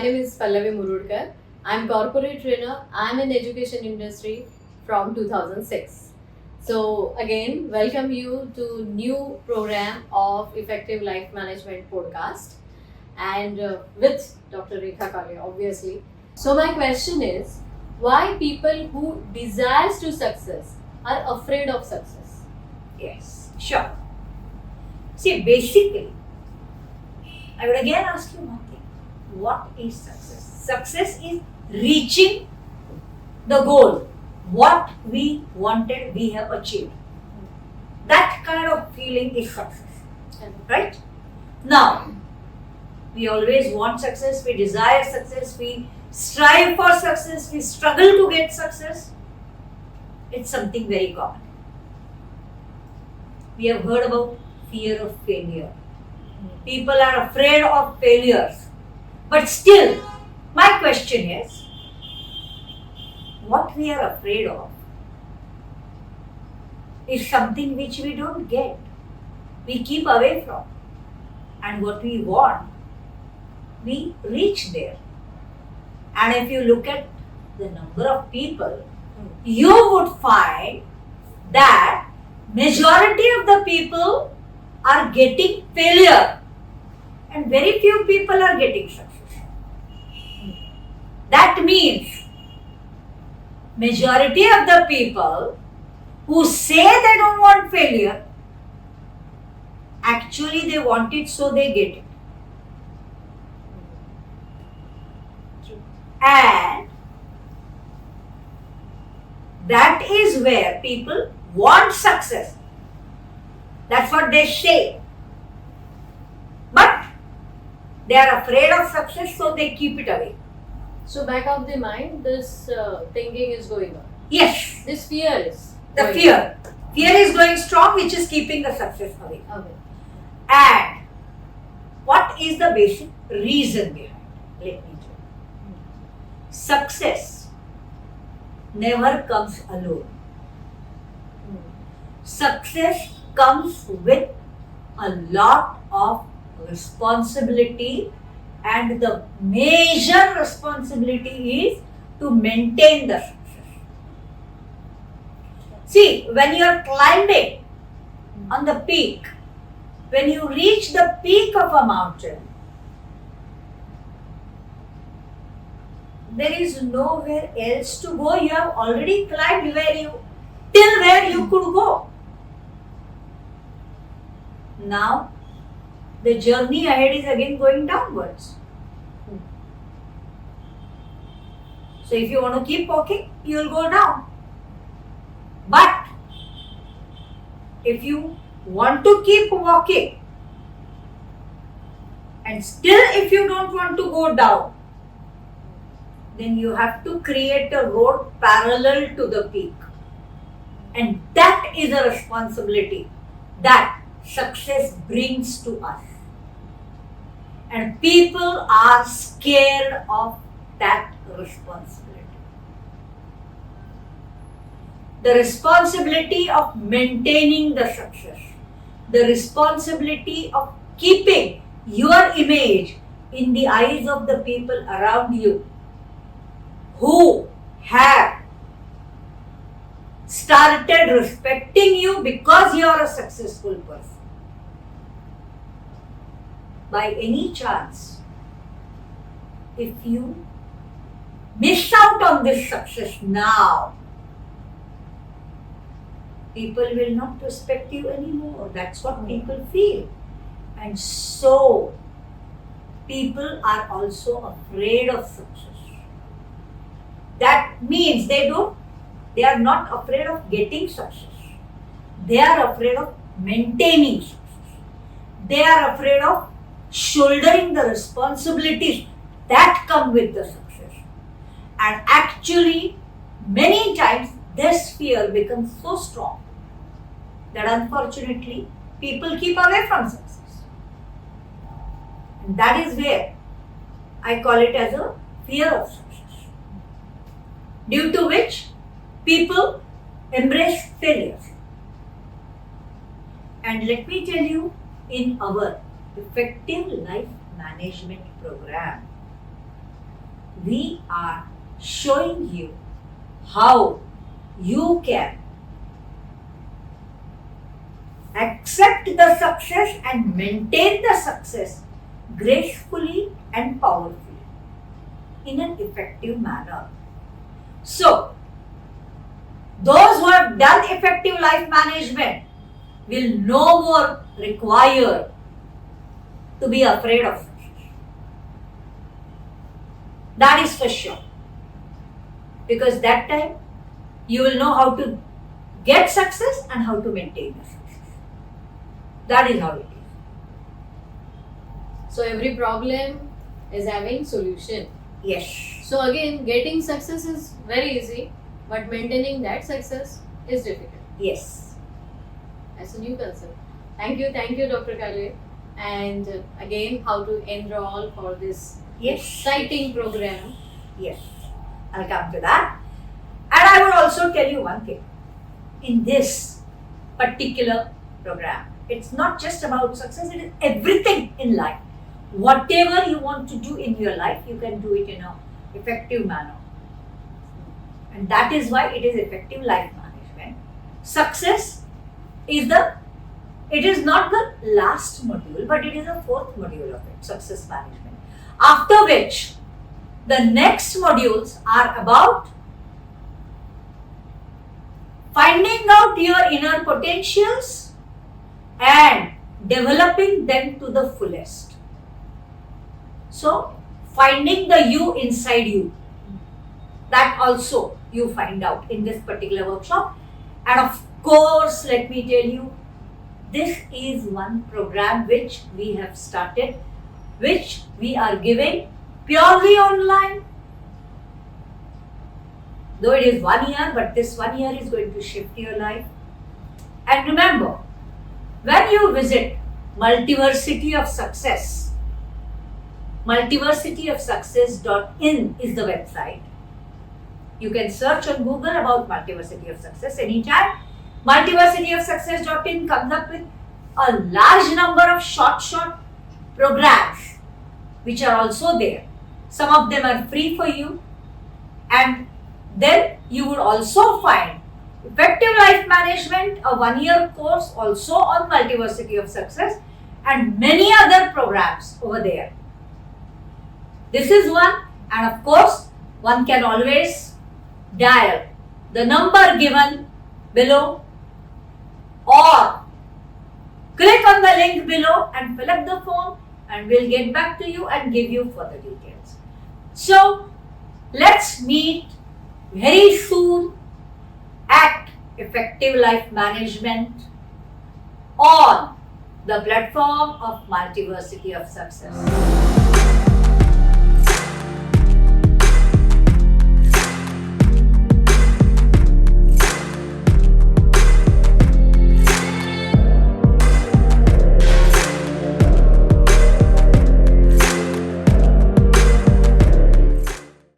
name is Pallavi Murudkar. I'm corporate trainer. I'm in education industry from 2006. So again, welcome you to new program of Effective Life Management podcast and with Dr. Rekha Kalia, obviously. So my question is, why people who desires to success are afraid of success? Yes, sure. See, basically, I would again ask you one thing. What is success? Success is reaching the goal. What we wanted, we have achieved. That kind of feeling is success. Right? Now, we always want success, we desire success, we strive for success, we struggle to get success. It's something very common. We have heard about fear of failure. People are afraid of failures. But still, my question is, what we are afraid of is something which we don't get. We keep away from. And what we want, we reach there. And if you look at the number of people, you would find that majority of the people are getting failure and very few people are getting success. That means majority of the people who say they don't want failure, actually they want it so they get it. And that is where people want success. That's what they say. But they are afraid of success, so they keep it away. So back of the mind, this thinking is going on. Yes. This fear is. The going fear. Fear is going strong, which is keeping the success away. on. Okay. And what is the basic reason behind? Let me tell you. Success never comes alone. Success comes with a lot of responsibility, and the major responsibility is to maintain the success. See, when you are climbing on the peak, when you reach the peak of a mountain, there is nowhere else to go. You have already climbed till where you could go. Now, the journey ahead is again going downwards. So if you want to keep walking, you will go down. But if you want to keep walking, and still if you don't want to go down, then you have to create a road parallel to the peak. And that is a responsibility that success brings to us. And people are scared of that responsibility. The responsibility of maintaining the success, the responsibility of keeping your image in the eyes of the people around you who have started respecting you because you are a successful person. By any chance, if you miss out on this success now, people will not respect you anymore. That's what people feel. And so, people are also afraid of success. That means they are not afraid of getting success. They are afraid of maintaining success. They are afraid of shouldering the responsibilities that come with the success. And actually, many times this fear becomes so strong that unfortunately people keep away from success. And that is where I call it as a fear of success, due to which people embrace failure. And let me tell you, in our Effective Life Management program, we are showing you how you can accept the success and maintain the success gracefully and powerfully in an effective manner. So, those who have done effective life management will no more require to be afraid of success. That is for sure. Because that time you will know how to get success and how to maintain the success. That is how it is. So every problem is having solution. Yes. So again, getting success is very easy, but maintaining that success is difficult. Yes. That's a new concept. Thank you, Dr. Kale. And again, how to enroll for this Yes. exciting program. Yes. I'll come to that. And I would also tell you one thing. In this particular program, it's not just about success, it is everything in life. Whatever you want to do in your life, you can do it in an effective manner. And that is why it is effective life management. Success is it is not the last module, but it is the fourth module of it, success management. After which, the next modules are about finding out your inner potentials and developing them to the fullest. So, finding the you inside you, that also you find out in this particular workshop. And of course, let me tell you, this is one program which we have started, which we are giving purely online. Though it is 1 year, but this 1 year is going to shift your life. And remember, when you visit Multiversity of Success, multiversityofsuccess.in is the website. You can search on Google about Multiversity of Success anytime. Multiversityofsuccess.in comes up with a large number of short programs which are also there. Some of them are free for you, and then you would also find Effective Life Management, a 1-year course also on Multiversity of Success, and many other programs over there. This is one, and of course, one can always dial the number given below or click on the link below and fill up the form, and we'll get back to you and give you further details. So, let's meet very soon at Effective Life Management on the platform of Multiversity of Success.